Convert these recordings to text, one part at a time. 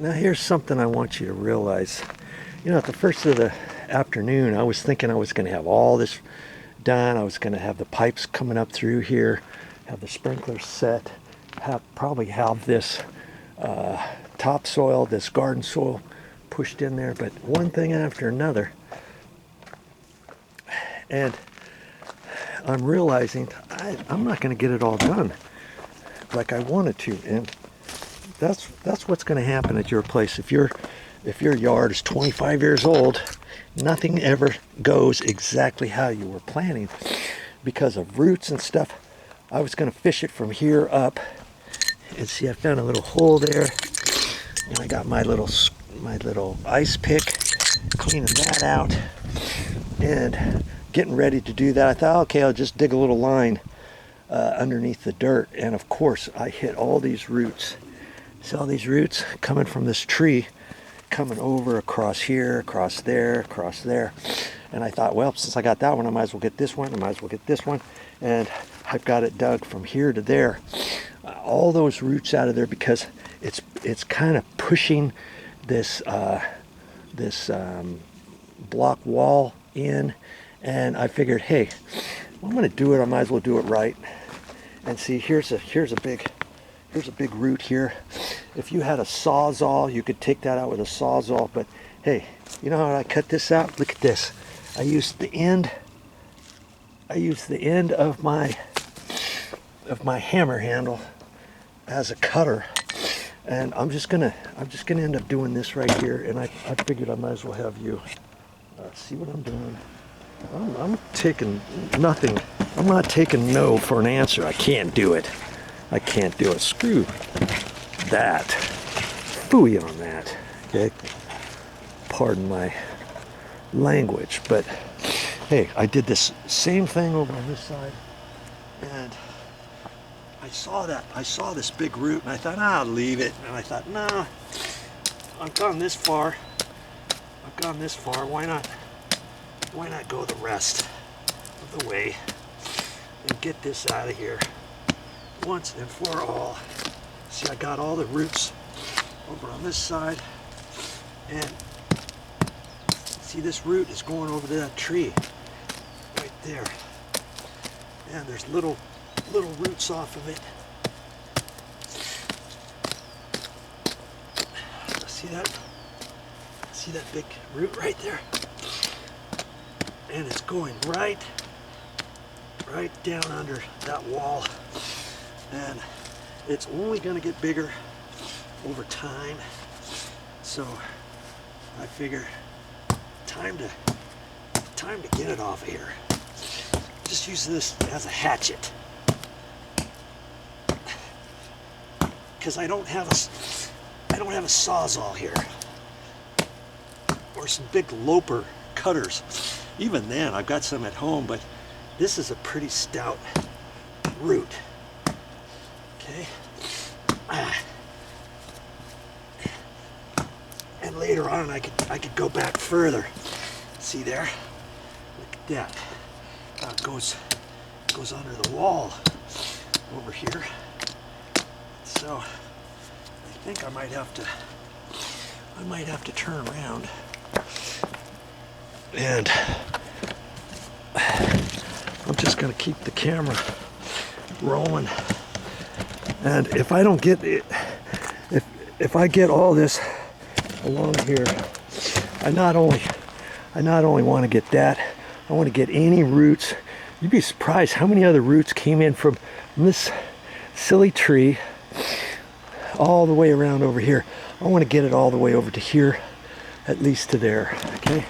Now here's something I want you to realize. You know, at the first of the afternoon, I was thinking I was going to have all this done. I was going to have the pipes coming up through here, have the sprinklers set, probably have this topsoil, this garden soil pushed in there, but one thing after another. And I'm realizing I'm not going to get it all done like I wanted to, and that's what's going to happen at your place. If your yard is 25 years old, nothing ever goes exactly how you were planning because of roots and stuff. I was going to fish it from here up, and see, I found a little hole there, and I got my little ice pick, cleaning that out and getting ready to do that. I thought, okay, I'll just dig a little line underneath the dirt, and of course I hit all these roots. See all these roots coming from this tree, coming over across here, across there, and I thought, well, since I got that one, I might as well get this one, I might as well get this one, and I've got it dug from here to there, all those roots out of there, because it's kind of pushing this block wall in. And I figured, hey, if I'm going to do it, I might as well do it right. And see, here's a big root here. If you had a sawzall, you could take that out with a sawzall. But hey, you know how I cut this out? Look at this. I used the end of my hammer handle as a cutter, and I'm just gonna end up doing this right here. And I figured I might as well have you see what I'm doing. I'm taking nothing. I'm not taking no for an answer. I can't do it. I can't do it. Screw that. Phooey on that. Okay. Pardon my language, but hey, I did this same thing over on this side, and I saw this big root, and I thought, I'll leave it. And I thought, nah, I've gone this far. Why not go the rest of the way and get this out of here once and for all. See, I got all the roots over on this side, and see, this root is going over to that tree right there, and there's little roots off of it. See that big root right there? And it's going right down under that wall, and it's only going to get bigger over time. So I figure time to get it off of here. Just use this as a hatchet, because I don't have a sawzall here, or some big loper cutters. Even then, I've got some at home, but this is a pretty stout root. Okay. And later on, I could go back further. See there? Look at that. It goes under the wall over here. So I think I might have to turn around. And I'm just going to keep the camera rolling. And if I don't get it, if I get all this along here, I not only want to get that, I want to get any roots. You'd be surprised how many other roots came in from this silly tree all the way around over here. I want to get it all the way over to here, at least to there. Okay.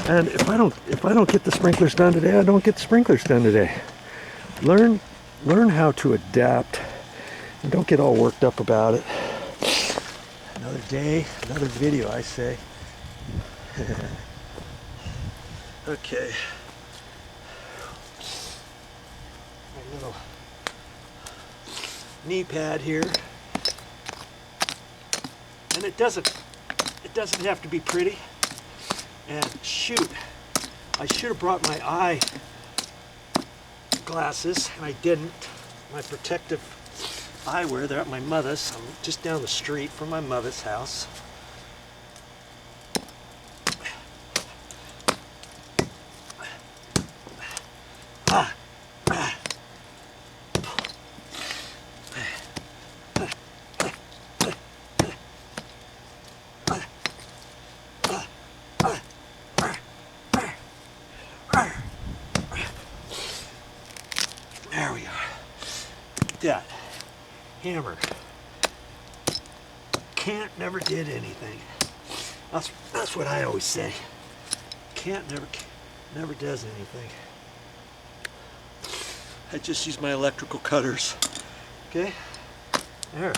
And if I don't get the sprinklers done today, I don't get the sprinklers done today. Learn how to adapt, and don't get all worked up about it. Another day, another video, I say. Okay. My little knee pad here, and it doesn't have to be pretty. And shoot, I should have brought my eye glasses, and I didn't. My protective eyewear. They're at my mother's. I'm just down the street from my mother's house. There we are. That hammer can't never did anything. That's what I always say. Can't never does anything. I just use my electrical cutters. Okay, there.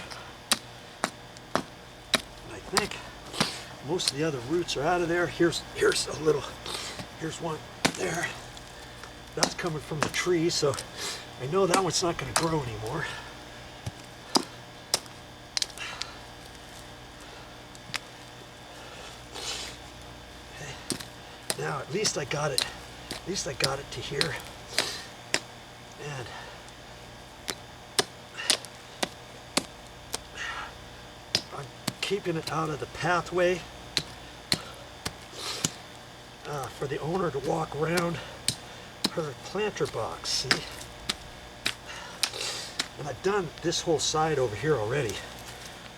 I think most of the other roots are out of there. Here's one there. That's coming from the tree, so I know that one's not going to grow anymore. Okay. Now at least I got it. At least I got it to here. And I'm keeping it out of the pathway for the owner to walk around her planter box, see? And I've done this whole side over here already,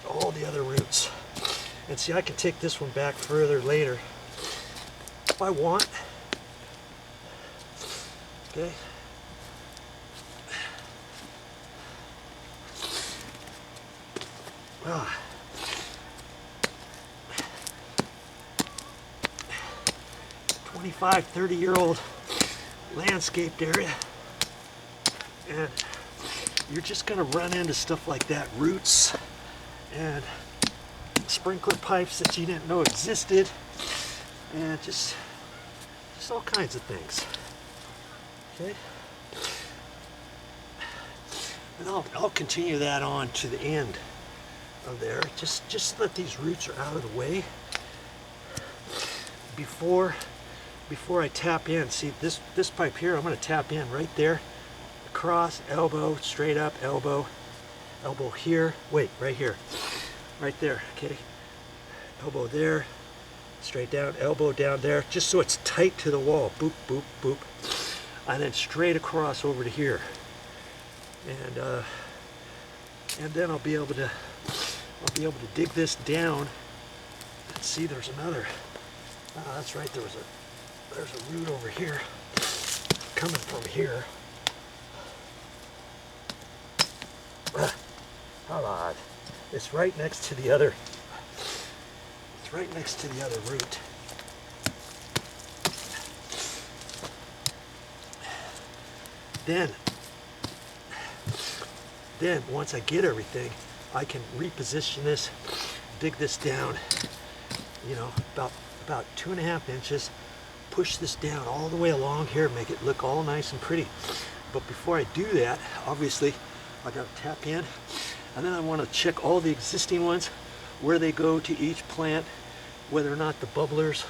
all the other roots. And see, I can take this one back further later if I want. Okay. Ah. 25, 30-year-old landscaped area, and you're just going to run into stuff like that, roots and sprinkler pipes that you didn't know existed, and just all kinds of things. Okay, and I'll continue that on to the end of there. Just let these roots are out of the way before I tap in. See this pipe here, I'm going to tap in right there, across, elbow, straight up, elbow here, wait, right here, right there, okay, elbow there, straight down, elbow down there, just so it's tight to the wall, boop, boop, boop, and then straight across over to here, and then I'll be able to dig this down. And see, there's another, that's right, there's a root over here coming from here. Hold on. It's right next to the other. It's right next to the other root. Then once I get everything, I can reposition this, dig this down, you know, about 2.5 inches, push this down all the way along here, make it look all nice and pretty. But before I do that, obviously I got to tap in, and then I want to check all the existing ones, where they go to each plant, whether or not the bubblers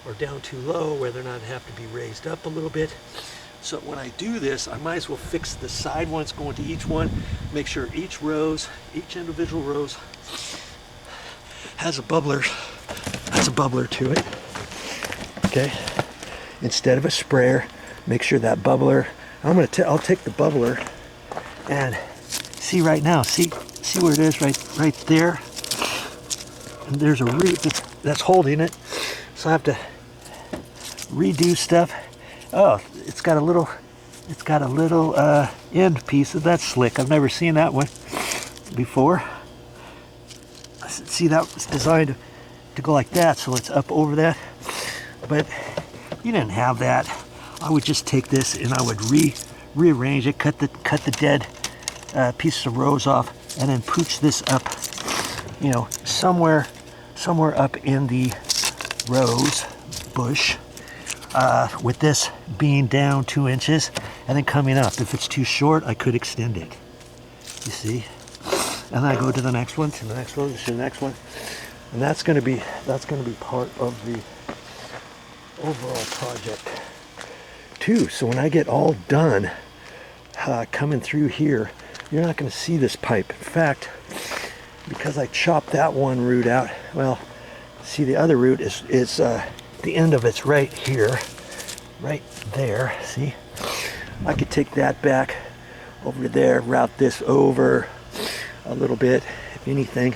are down too low, whether or not they have to be raised up a little bit. So when I do this, I might as well fix the side ones going to each one, make sure each individual rose has a bubbler to it. Okay, instead of a sprayer, make sure that bubbler, I'll take the bubbler and see right now, see where it is, right there, and there's a root that's holding it, so I have to redo stuff. Oh, it's got a little end piece. That's slick. I've never seen that one before. See, that was designed to go like that, so it's up over that. But you didn't have that. I would just take this and I would rearrange it, cut the dead pieces of rose off, and then pooch this up, you know, somewhere up in the rose bush, with this being down 2 inches and then coming up. If it's too short, I could extend it. You see? And then I go to the next one, to the next one, to the next one, and that's going to be part of the overall project too. So when I get all done coming through here, you're not going to see this pipe. In fact, because I chopped that one root out, well, see, the other root is the end of it's right here, right there. See, I could take that back over there, route this over a little bit. If anything,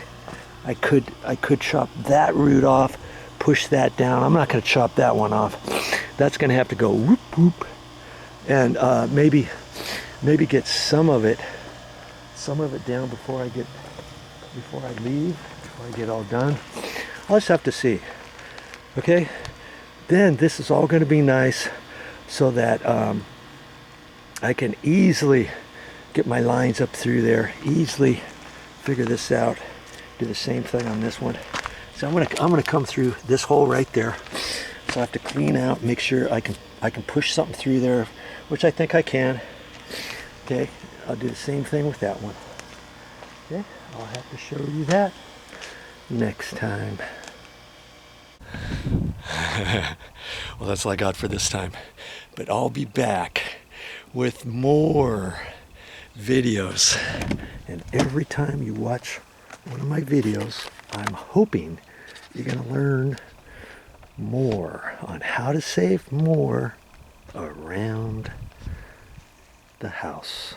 I could chop that root off, push that down. I'm not going to chop that one off. That's going to have to go whoop whoop, and maybe get some of it down before I leave, before I get all done. I'll just have to see. Okay, then this is all going to be nice, so that I can easily get my lines up through there, easily figure this out. Do the same thing on this one. So I'm gonna come through this hole right there. So I have to clean out, make sure I can push something through there, which I think I can. Okay, I'll do the same thing with that one. Okay, I'll have to show you that next time. Well, that's all I got for this time. But I'll be back with more videos. And every time you watch one of my videos, I'm hoping you're going to learn more on how to save more around the house.